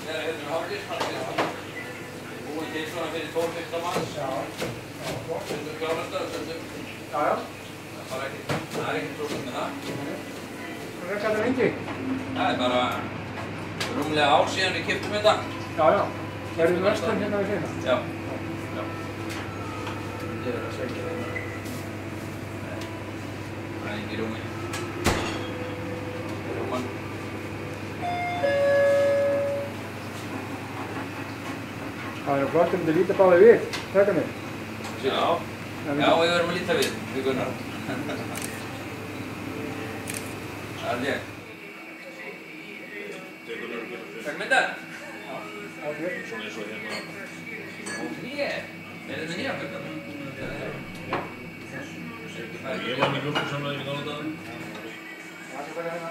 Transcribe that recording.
hérna hárlýsmarkið. Búin til svona fyrir 12-15 manns. Já. Stundum klárast stundum. Já. Það er ekkert problem með það. Hvað er þetta lengi? Það er bara rúmlega ár síðan við keyptum þetta. Já. Verður vestan hérna við hérna? Já. Ég er að segja það. Það er ekki rúmi. Rúman. Það er flott að líta báði við, taka mig. Já, við verðum að líta við Gunnar. Það er ég. Takk myndar. Ok. Svona eins og hérna. Er þetta nýja byggarna? Ég var með mjólkursamlega í gamla daga. Það er bara hérna.